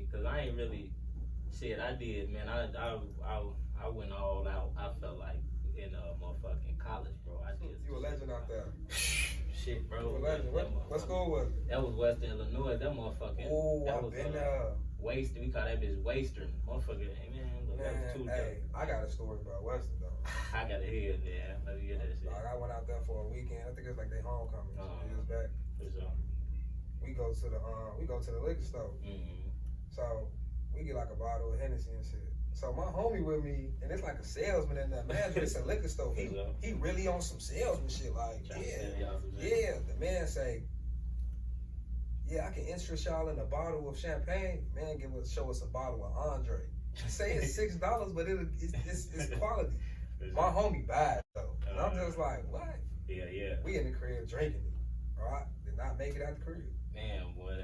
me, cause I ain't really shit. I did, man. I went all out. I felt like in motherfucking college, bro. I did. You a legend out there. Shit, bro. You a legend. What school was it? That was Western Illinois. That motherfucking. Oh, that I've was, been there. Wasted. We call that bitch Western. Motherfucker, hey man, look, that was too hey, I got a story about Western though. I gotta hear it, man. Let me hear that shit. Like, I went out there for a weekend. I think it was like their homecoming some years back. For sure. We go to the liquor store. Mm-hmm. So we get like a bottle of Hennessy and shit. So my homie with me, and it's like a salesman in there. Man, it's a liquor store. He really on some salesman shit. Like, yeah. The man say, yeah, I can interest y'all in a bottle of champagne. Man, show us a bottle of Andre. Say it's $6, but it's quality. My homie buy it though. And I'm just like, what? Yeah. We in the crib drinking it. Right? Did not make it out the crib. Man, boy,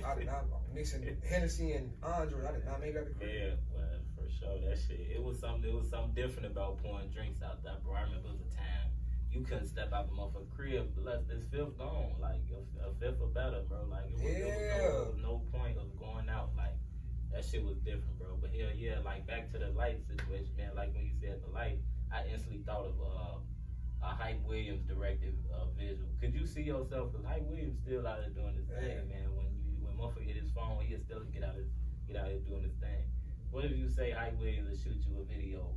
I did not mixing Hennessy and Andre. I did not make it out the crib. Yeah, well, for sure, that shit. It was something different about pouring drinks out there, bro. I remember it was a time you couldn't step out the motherfucking crib unless this fifth gone, like a fifth or better, bro. Like there was no point of going out, like that shit was different, bro. But hell yeah, like back to the light situation, man. Like when you said the light, I instantly thought of a Hype Williams directed visual. Could you see yourself? Cause Hype Williams still out there doing his thing, man. When motherfucker hit his phone, he'll still get out here doing his thing. What if you say Hype Williams will shoot you a video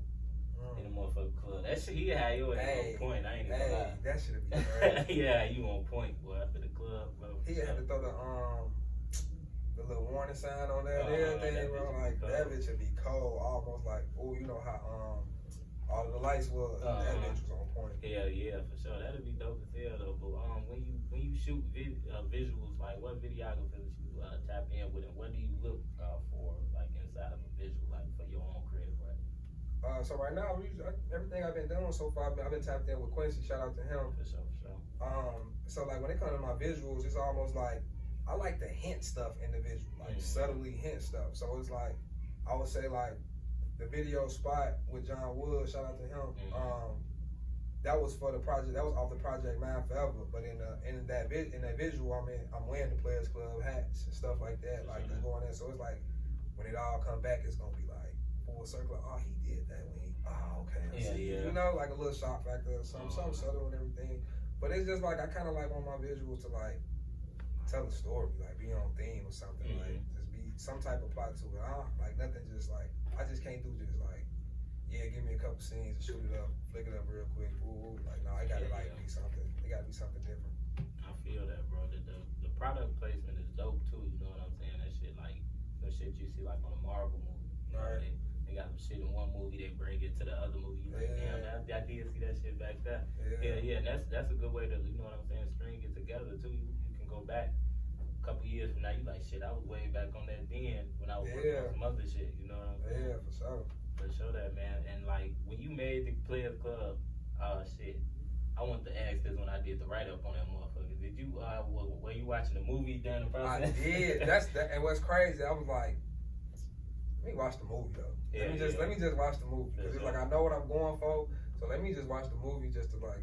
in a motherfucking club? That shit, he had you on point. I ain't even gonna lie. That should be crazy. Yeah, you on point, boy. For the club, bro. He had to throw the little warning sign on there and everything, bro. Like that bitch would be cold, almost like, oh, you know how all of the lights was. That bitch was on point. Hell yeah, for sure. That'd be dope as hell though. But when you shoot visuals, like what videographers you tap in with, and what do you look for, like inside of a visual, like for your own creative writing? So right now, everything I've been doing so far, I've been tapped in with Quincy. Shout out to him. For sure. So like when it comes to my visuals, it's almost like I like to hint stuff in the visual, like subtly hint stuff. So it's like I would say like the video spot with John Wood. Shout out to him. That was for the project. That was off the project Mind Forever. But in that visual, I'm wearing the Players Club hats and stuff like that. Like just going in. So it's like when it all come back, it's gonna be like full circle. Oh, he did that when he. Oh, okay. Yeah. You know, like a little shock factor, something subtle and everything. But it's just like I kind of like want my visuals to like tell a story, like be on theme or something, like just be some type of plot to it. Like nothing just like I just can't do just like give me a couple scenes and shoot it up, flick it up real quick. Ooh, like no, it gotta be something. It gotta be something different. I feel that, bro. The product placement is dope too. You know what I'm saying? That shit like the shit you see like on a Marvel movie. You know, right. They got some shit in one movie, they bring it to the other movie. You like, damn, I did see that shit back there. Yeah. And that's a good way to, you know what I'm saying, string it together too. You can go back a couple years from now. You like, shit, I was way back on that then when I was working on some other shit. You know what I'm saying? Yeah, for sure. For sure that, man. And like when you made the Players Club, shit, I wanted to ask this when I did the write up on that motherfucker. Did you were you watching the movie during the process? I did. And what's crazy, I was like, let me watch the movie though. Let me just watch the movie because it's like I know what I'm going for. So let me just watch the movie just to like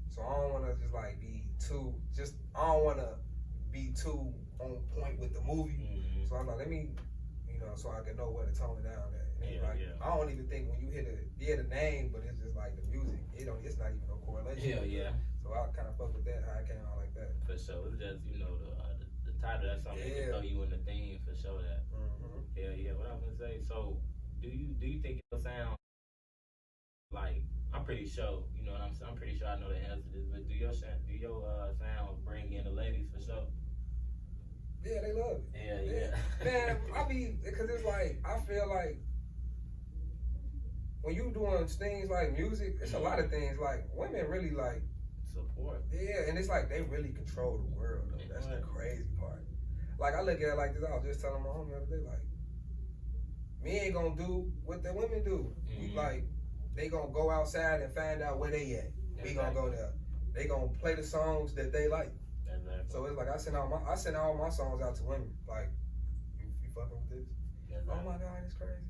So I don't want to just like be too. I don't want to be too on point with the movie. So I'm like, let me, so I can know where to tone it down at. I don't even think when you hear the name, but it's just like the music. It's not even no correlation. Yeah. So I kind of fuck with that. How it came out like that. For sure, it's just the title. That's something that throw you in the theme for sure. That. Yeah. What I was gonna say. So, do you think it'll sound like? I'm pretty sure. You know what I'm saying. I'm pretty sure I know the answer to this. But do your sound bring in the ladies for sure? Yeah, they love it. Yeah. Man, because it's like I feel like when you doing things like music, it's a lot of things like women really like support. Yeah, and it's like they really control the world. Though. That's the crazy part. Like I look at it like this. I was just telling my homie the other day, like, me ain't gonna do what the women do. We like they gonna go outside and find out where they at. We gonna go there. They gonna play the songs that they like. Exactly. So it's like I send all my songs out to women. Like, you fucking with this? Exactly. Oh my God, it's crazy.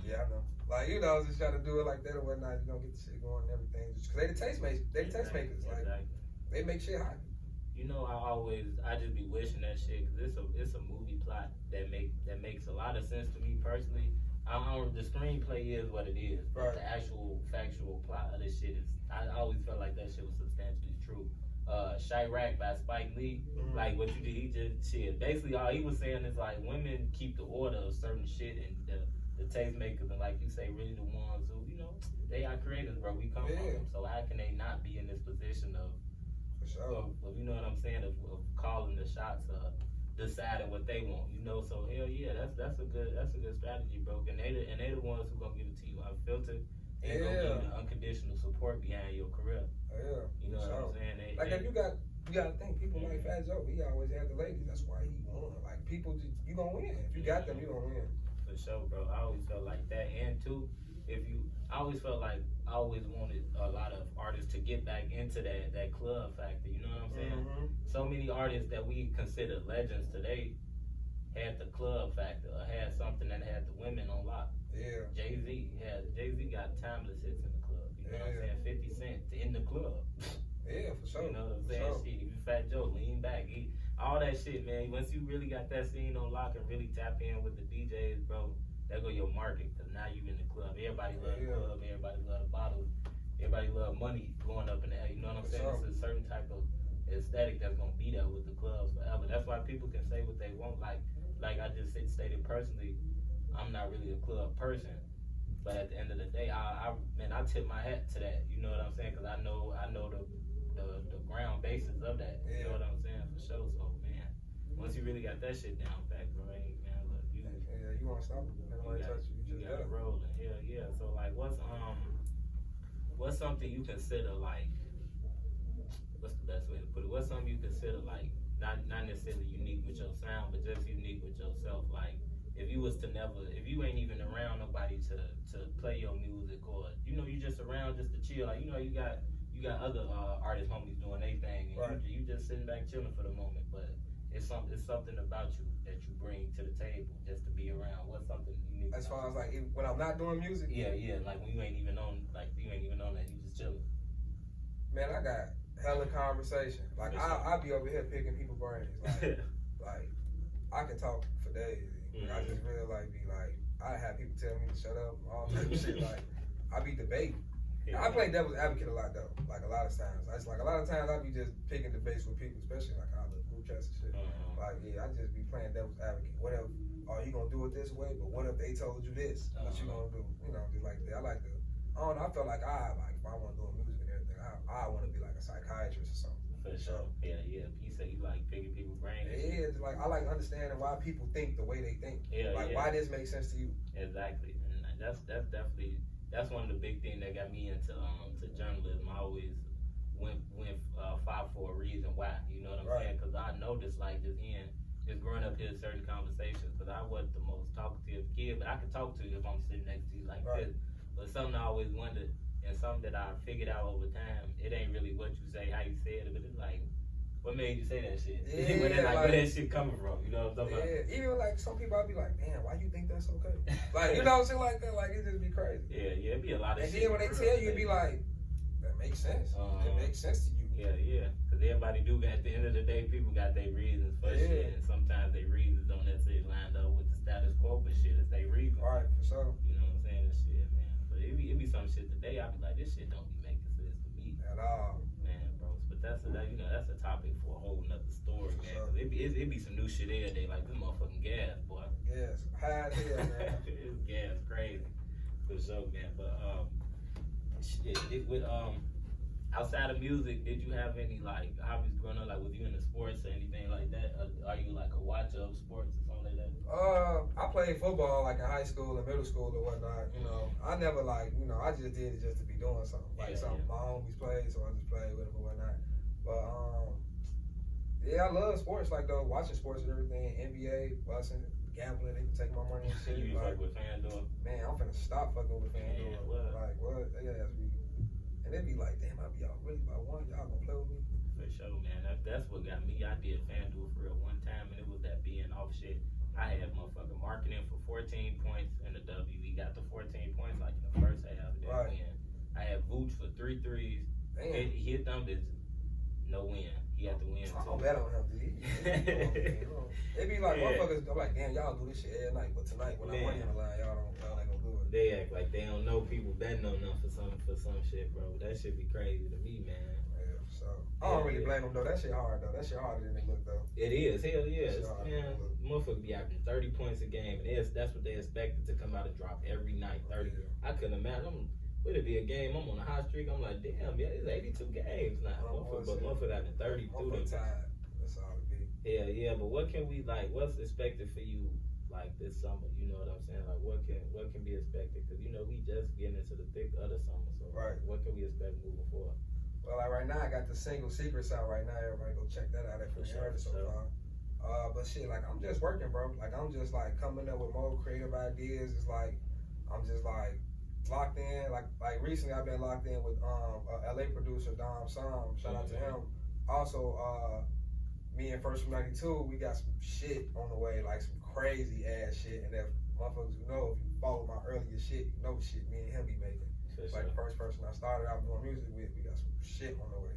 Yeah, I know. Like just try to do it like that or whatnot. Get the shit going and everything. Just cause they the tastemakers. Like they make shit hot. You know, I just be wishing that shit because it's a movie plot that makes a lot of sense to me personally. The screenplay is what it is, but the actual factual plot of this shit is. I always felt like that shit was substantially true. Chirac by Spike Lee, like what you did, he just shit. Basically, all he was saying is like women keep the order of certain shit, and the tastemakers, and like you say, really the ones who, you know, they are creators, bro. We come from them, so how can they not be in this position of you know what I'm saying, of calling the shots, deciding what they want, you know? So hell yeah, that's a good strategy, bro. And they the ones who gonna give it to you unfiltered. They gonna give you the unconditional support behind your career. You know what I'm saying? If you gotta think, people like Fat Joe, he always had the ladies. That's why he won. Like people, you gonna win. If you got them, you gonna win. For sure, bro. I always felt like that, and too, I always felt like I always wanted a lot of artists to get back into that club factor. You know what I'm saying? So many artists that we consider legends today had the club factor, or had something that had the women on lock. Yeah. Jay-Z got timeless hits in the club. You know what I'm saying? 50 Cent in the club. Yeah, for sure. You know what I'm saying? Shit, even Fat Joe, lean back. All that shit, man. Once you really got that scene on lock and really tap in with the DJs, bro, there go your market. Cause now you in the club. Everybody love the club. Everybody love the bottles. Everybody love money going up in the air. You know what I'm saying? It's a certain type of aesthetic that's gonna be there with the clubs forever. That's why people can say what they want. Like I just stated personally, I'm not really a club person. But at the end of the day, I tip my hat to that. You know what I'm saying? Cause I know the ground basis of that. You know what I'm saying? For sure. So man, once you really got that shit down back, bro, man, look, you won't stop it. You got it rolling. Yeah. So like, what's something you consider like? What's the best way to put it? What's something you consider like not necessarily unique with your sound, but just unique with yourself? Like, if you ain't even around nobody to play your music, or you know, you just around just to chill. Like, you know, you got other artist homies doing their thing, and you just sitting back chilling for the moment. But it's something about you that you bring to the table just to be around. What's something unique? As far as like when I'm not doing music. Yeah. Like when you ain't even on that, you just chilling. Man, I got hella conversation. Like I be over here picking people's brains. Like I can talk for days. I just really be like, I have people tell me to shut up, all type of shit. Like I be debating. I play devil's advocate a lot though. Like a lot of times, a lot of times I be just picking debates with people, especially like our little group chats and shit. Like I just be playing devil's advocate. What if? Are you gonna do it this way? But what if they told you this? What you gonna do? You know, just like that. I like to. I don't know. I feel like if I want to do music and everything, I want to be like a psychiatrist or something. For sure. Yeah. You say you like picking people's brains. Yeah, just like I like understanding why people think the way they think. Why this makes sense to you. Exactly, and that's definitely one of the big things that got me into to journalism. I always went fought for a reason why. You know what I'm saying? Because I noticed like just growing up here, certain conversations. Because I wasn't the most talkative kid, but I could talk to you if I'm sitting next to you like this. But something I always wondered, and something that I figured out over time, it ain't really what you say, how you said it, but it's like, what made you say that shit? Yeah, where that shit coming from? You know what I'm talking about? Even like some people, I'd be like, damn, why you think that's okay? Like, you know what I'm saying? Like that, like it just be crazy. Yeah, it'd be a lot of shit. And then when they tell you, it'd be like, that makes sense. It makes sense to you. Yeah. Because everybody do, at the end of the day, people got their reasons for shit. And sometimes their reasons don't necessarily line up with the status quo, but shit is their reason. Right, for sure. You know what I'm saying? This shit, man. But it be some shit today, I'd be like, this shit don't be making sense to me. At all. Man, bro. But that's a topic for a whole nother story, man. Cause it be some new shit every day, like this motherfucking gas, boy. Gas, high as hell, man. It's gas, crazy. For sure, man. But outside of music, did you have any like hobbies growing up? Like, was you into sports or anything like that? Are you like a watcher of sports or something like that? I played football like in high school and middle school or whatnot. You know, I never I just did it just to be doing something. Like something my homies played, so I just played with them or whatnot. But I love sports. Like though, watching sports and everything, NBA, watching, gambling, they can take my money and shit. You like, fuck with FanDuel? Man, I'm finna stop fucking with FanDuel. Like what? They ask me. And they be like, damn, I be all really about one. Y'all gonna play with me? For sure, man. That's what got me. I did FanDuel for real one time, and it was that being off shit. I had motherfucking marketing for 14 points in the W. He got the 14 points like in the first half. I had Vooch for 3 threes. Damn. He hit them bitches. no win. He had to win I don't too. bet on him, dude. It be like motherfuckers. I'm like, damn, y'all do this shit every night, but tonight when I'm money on the line, y'all ain't gonna do it. They act like they don't know people betting on them for some shit, bro. That shit be crazy to me, man. Yeah, so I don't really blame them though. That shit hard though. That shit harder than it look though. It is, hell yeah. Man, motherfuckers be averaging 30 points a game, and that's what they expected to come out and drop every night. 30. Yeah. I couldn't imagine. Would it be a game? I'm on a hot streak. I'm like, damn, yeah, it's 82 games now. Motherfucker having 30 through them. That's all it be. Yeah, but what can we like? What's expected for you like this summer? You know what I'm saying? Like what can be expected? Because you know we just getting into the thick of the summer. So what can we expect moving forward? Well, like right now, I got the single Secrets out right now. Everybody go check that out. If you heard it so far. But shit, like I'm just working, bro. Like I'm just like coming up with more creative ideas. It's like I'm just like locked in. Like recently, I've been locked in with a LA producer, Dom Som. Shout out to him. Also, me and First from '92, we got some shit on the way, like some crazy ass shit. And if motherfuckers who know, if you follow my earlier shit, you know the shit me and him be making. It's like the first person I started out doing music with, we got some shit on the way.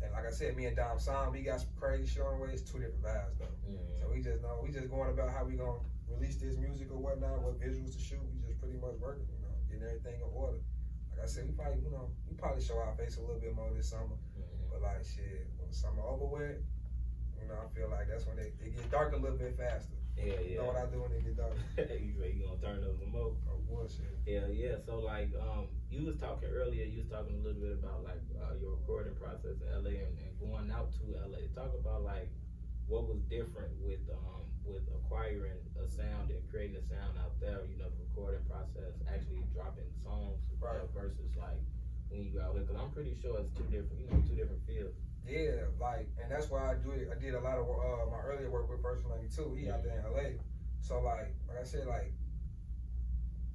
And like I said, me and Dom Som, we got some crazy shit on the way. It's two different vibes though. So we just going about how we gonna release this music or whatnot, what visuals to shoot. We just pretty much working, you know, getting everything in order. Like I said, we probably show our face a little bit more this summer. But like shit, when the summer over with, you know, I feel like that's when it get dark a little bit faster. Yeah. You know what I do when it get dark? You gonna turn up the remote? Oh, bullshit. Yeah. So like, you was talking earlier. You was talking a little bit about like your recording process in LA and going out to LA. Talk about like what was different with acquiring a sound and creating a sound out there. You know, the recording process, actually dropping songs versus like when you go out here. Because I'm pretty sure it's two different fields. Yeah, like, and that's why I did a lot of my earlier work with First 92. He out there in LA. So like I said, like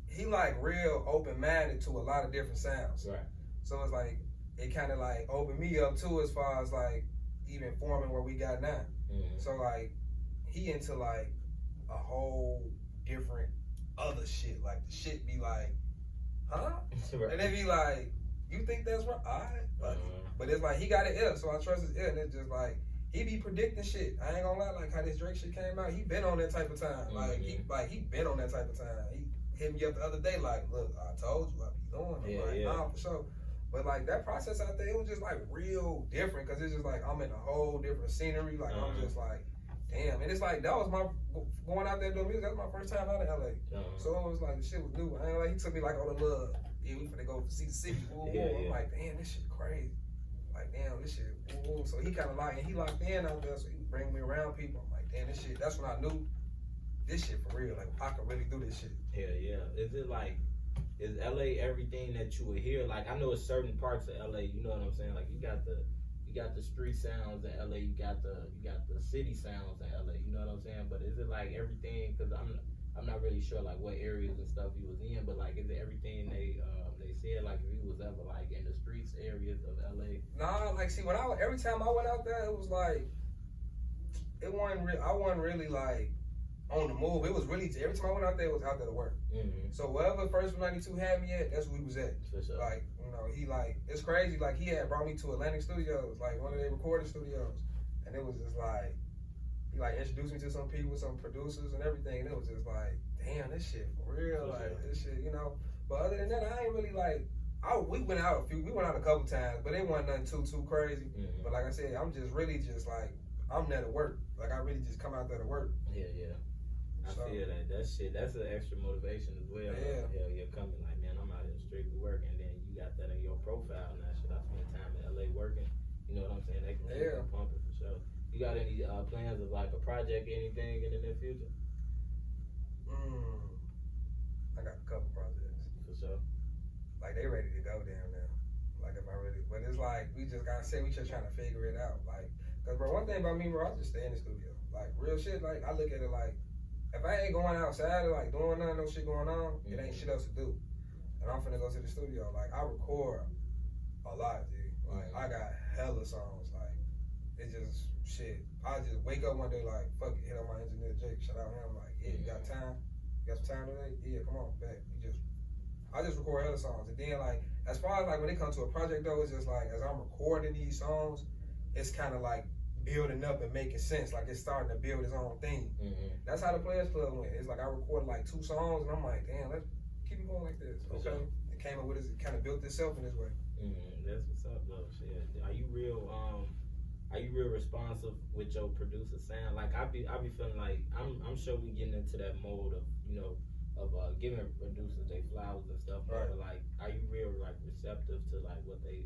he like real open minded to a lot of different sounds. Right. So it's like it kind of like opened me up too as far as like even forming what we got now. So like he into like a whole different other shit. Like the shit be like, huh? Right. And they be like, you think that's right? Alright. Like, but it's like he got an ear, so I trust his ear. And it's just like he be predicting shit. I ain't gonna lie, like how this Drake shit came out, he been on that type of time. He been on that type of time. He hit me up the other day, like, look, I told you I be doing. I'm like, nah, for sure. But like that process out there, it was just like real different because it's just like I'm in a whole different scenery. Like I'm just like, damn. And it's like that was my going out there doing music. That was my first time out of LA. So it was like the shit was new. I ain't like he took me like on the love. Yeah, we finna go see the city. I'm like, damn, this shit crazy. Like, damn, this shit. So he kind of locked in out there. So he bring me around people. I'm like, damn, this shit. That's when I knew this shit for real. Like I could really do this shit. Yeah. Is LA everything that you would hear? Like I know it's certain parts of LA. You know what I'm saying? Like you got the street sounds in LA. You got the city sounds in LA. You know what I'm saying? But is it like everything? Because I'm not really sure like what areas and stuff he was in. But like is it everything they said? Like if he was ever like in the streets areas of LA? Nah, like see every time I went out there, it was like I wasn't really like on the move. It was really every time I went out there, it was out there to work. So wherever First 92 had me at, that's where we was at. For sure. Like, you know, he like it's crazy. Like he had brought me to Atlantic Studios, like one of their recording studios, and it was just like he like introduced me to some people, some producers and everything, and it was just like, damn, this shit for real. This shit, you know. But other than that, I ain't really like. We went out a couple times, but it wasn't nothing too crazy. But like I said, I'm just really just like I'm there to work. Like I really just come out there to work. Yeah. I feel that shit. That's an extra motivation as well. Yeah. Hell, you're coming like, man, I'm out here strictly working. Then you got that in your profile now. Should I spend time in LA working? You know what I'm saying? They can pump it for sure. You got any plans of like a project, anything in the near future? I got a couple projects. For sure. Like they ready to go down now. Like if I really, but it's like we just gotta say we just trying to figure it out. Like, cause bro, one thing about me, bro, I just stay in the studio. Like real shit. Like I look at it like if I ain't going outside or like doing none, no shit going on, it ain't shit else to do. And I'm finna go to the studio. Like I record a lot, dude. Like I got hella songs. Like it's just shit. I just wake up one day like fuck it, hit on my engineer Jake, shout out him. Like, yeah, you got time? You got some time today? Yeah, come on, back. We just I just record hella songs, and then like as far as like when it comes to a project though, it's just like as I'm recording these songs, it's kind of like building up and making sense. Like it's starting to build its own thing. Mm-hmm. That's how the Players Club went. It's like I recorded like 2 songs, and I'm like, damn, let's keep it going like this. Okay, it came up with it kind of built itself in this way. That's what's up though. Shit, are you real responsive with your producer sound? Like I be feeling like I'm sure we getting into that mode of giving producers they flowers and stuff. Right. But like, are you real like receptive to like what they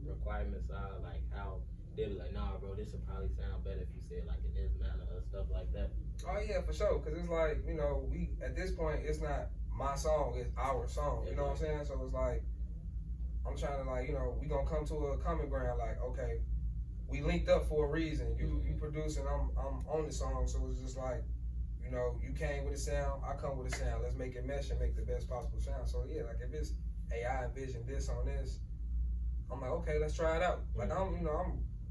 requirements are? Like how they be like, nah, bro, this would probably sound better if you said like in this manner or stuff like that. Oh yeah, for sure. Cause it's like we at this point it's not my song, it's our song. You know what I'm saying? So it's like I'm trying to like we gonna come to a common ground. Like okay, we linked up for a reason. You producing, I'm on the song. So it's just like you came with a sound, I come with a sound. Let's make it mesh and make the best possible sound. So yeah, like if it's I envision this on this, I'm like okay, let's try it out. Like I'm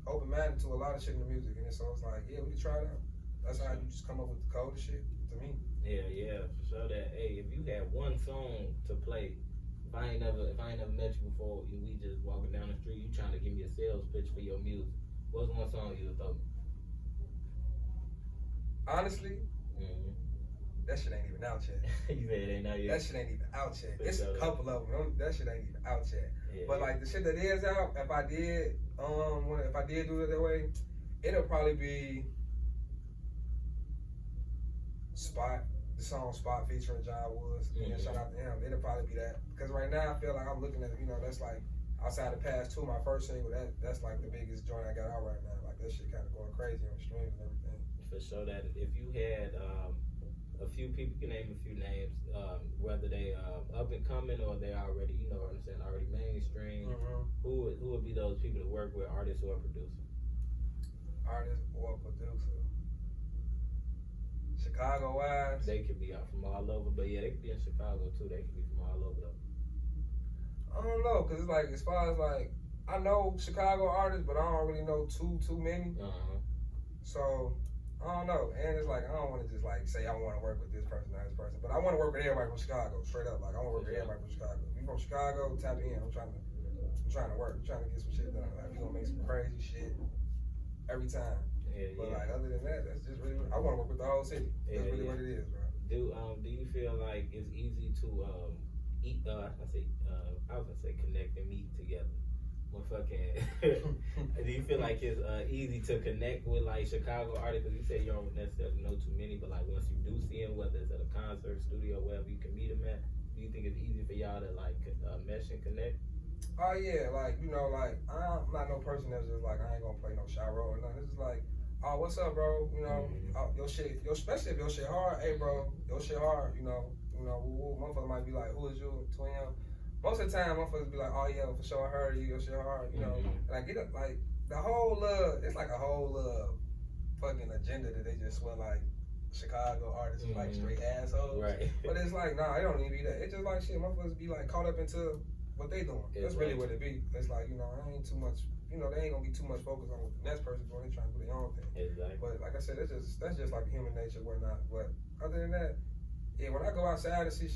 open minded to a lot of shit in the music, and so it's like yeah, we can try it out. That's how you just come up with the coldest shit to me. Yeah, for sure. That if you had one song to play, if I ain't never met you before, we just walking down the street, you trying to give me a sales pitch for your music, what's one song you would throw? Honestly, that shit ain't even out yet. You said it ain't out yet. That shit ain't even out yet. It's a couple of them. That shit ain't even out yet. Yeah, but like the shit that is out, if I did do it that way, it'll probably be Spot, the song Spot featuring John Woods. And shout out to him. It'll probably be that. Because right now I feel like I'm looking at that's like outside the past 2, my first single, that's like the biggest joint I got out right now. Like that shit kind of going crazy on streams and everything. For sure. That if you had a few people, you can name a few names, whether they up and coming or they already, already mainstream. Who would be those people to work with, artists or producer? Artist or producer. Chicago wise, they could be out from all over, but yeah, they could be in Chicago too. They could be from all over though. I don't know, cause it's like as far as like I know Chicago artists, but I don't really know too many. So I don't know, and it's like I don't want to just like say I want to work with this person or this person, but I want to work with everybody from Chicago, straight up. Like I want to work with everybody from Chicago. If you from Chicago, tap in. I'm trying to work. I'm trying to get some shit done. Like we gonna make some crazy shit every time. But like other than that, that's just really I want to work with the whole city. That's really what it is, bro. Do you feel like it's easy to I was gonna say connect and meet together? Do you feel like it's easy to connect with like Chicago artists? Because you said you don't necessarily know too many, but like once you do see them, whether it's at a concert, studio, wherever you can meet them at, do you think it's easy for y'all to like mesh and connect? Oh yeah, like like I'm not no person that's just like I ain't gonna play no shot roll or nothing. It's just like, oh, what's up, bro? Your shit, especially if your shit hard. Hey, bro, your shit hard. Motherfucker might be like, who is you, twin? Most of the time, motherfuckers be like, oh yeah, for sure, I heard you. Your shit hard. And I get it, like the whole it's like a whole fucking agenda that they just swear like Chicago artists is like straight assholes. Right. But it's like, nah, it don't even be that. It's just like shit. Motherfuckers be like caught up into what they doing. That's really what it be. It's like I ain't too much. They ain't gonna be too much focused on what the next person doing. They trying to do their own thing. Exactly. But like I said, that's just like human nature, whatnot. But other than that, yeah, when I go outside and see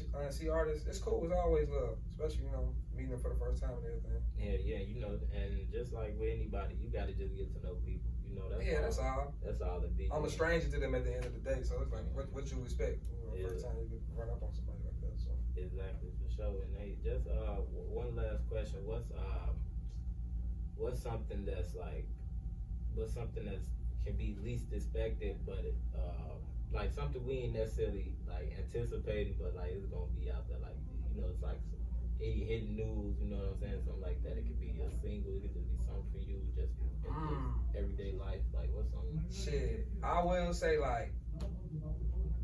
artists, it's cool. It's always love, especially meeting them for the first time and everything. Yeah, and just like with anybody, you gotta just get to know people. That's all. That's all it be. I'm a stranger to them at the end of the day, so it's like what you expect. First time you run up on somebody like that. So exactly, for sure. And hey, just one last question. What's something that's can be least expected, but like something we ain't necessarily like anticipating, but like it's gonna be out there, like it's like any hidden news, you know what I'm saying, something like that. It could be a single, it could just be something for you, just everyday life. Like what's something? Shit, I will say like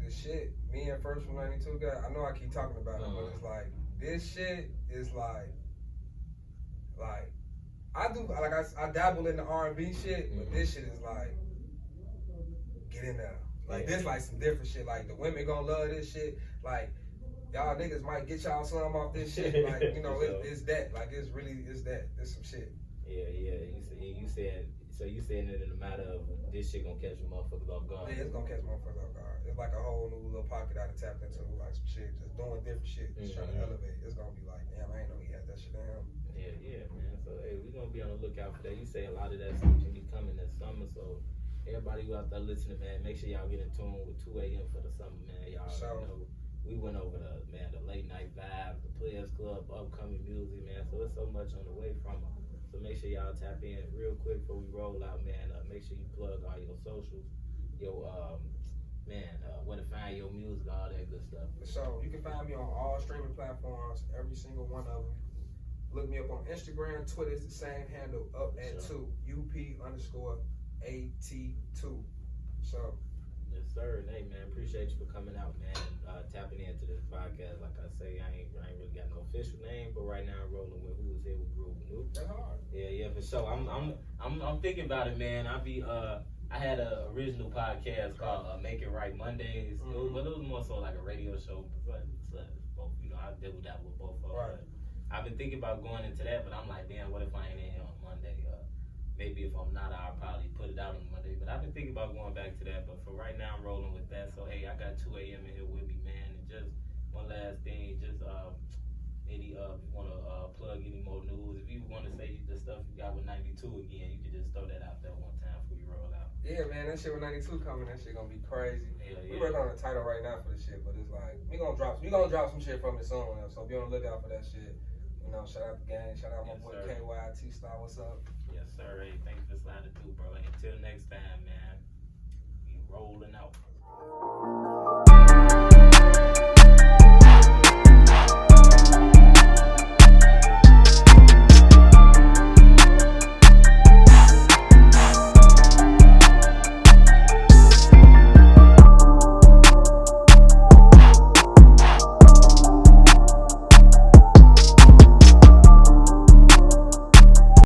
the shit me and First from 92 got. I know I keep talking about it, but it's like this shit is like I do I dabble in the R&B shit, but this shit is like get in there. Like this like some different shit. Like the women gonna love this shit. Like y'all niggas might get y'all some off this shit. Like it's that. Like it's that. It's some shit. Yeah. You you said it in a matter of this shit gonna catch a motherfuckers off guard. Yeah, it's gonna catch motherfuckers off guard. It's like a whole new little pocket I done tapped into, like some shit, just doing different shit, just trying to elevate. It's gonna be like, damn, I ain't know he had that shit down. Yeah, man. So hey, we gonna be on the lookout for that. You say a lot of that stuff can be coming this summer, so everybody who out there listening, man, make sure y'all get in tune with 2 a.m. for the summer, man. Y'all know we went over the late night vibe, the Players Club, upcoming music, man. So it's so much on the way from them. So make sure y'all tap in real quick before we roll out, man. Make sure you plug all your socials, your where to find your music, all that good stuff. So you can find me on all streaming platforms, every single one of them. Look me up on Instagram, Twitter, it's the same handle, up at 2, UP_AT2. So. Yes, sir. And hey, man, appreciate you for coming out, man, and tapping into this podcast. Like I say, I ain't really got no official name, but right now I'm rolling with Who Is Here with GroovNuke. That's hard. Yeah, for sure. I'm thinking about it, man. I had an original podcast called Make It Right Mondays, but it was more so like a radio show. But both, I deal with that with both of them. Right. I've been thinking about going into that, but I'm like, damn, what if I ain't in here on Monday? Maybe if I'm not, I'll probably put it out on Monday. But I've been thinking about going back to that. But for right now, I'm rolling with that. So, hey, I got 2 a.m. in here with me, man. And just one last thing, just if you want to plug any more news, if you want to say the stuff you got with 92 again, you can just throw that out there one time before you roll out. Yeah, man, that shit with 92 coming, that shit gonna be crazy. Yeah. We working on a title right now for the shit, but it's like, we gonna drop some shit from it soon, so be on the lookout for that shit. Shout out the gang, shout out my boy KY, T-Star, what's up? Yes, sir. Hey, thanks for sliding through, bro. Until next time, man, we rolling out.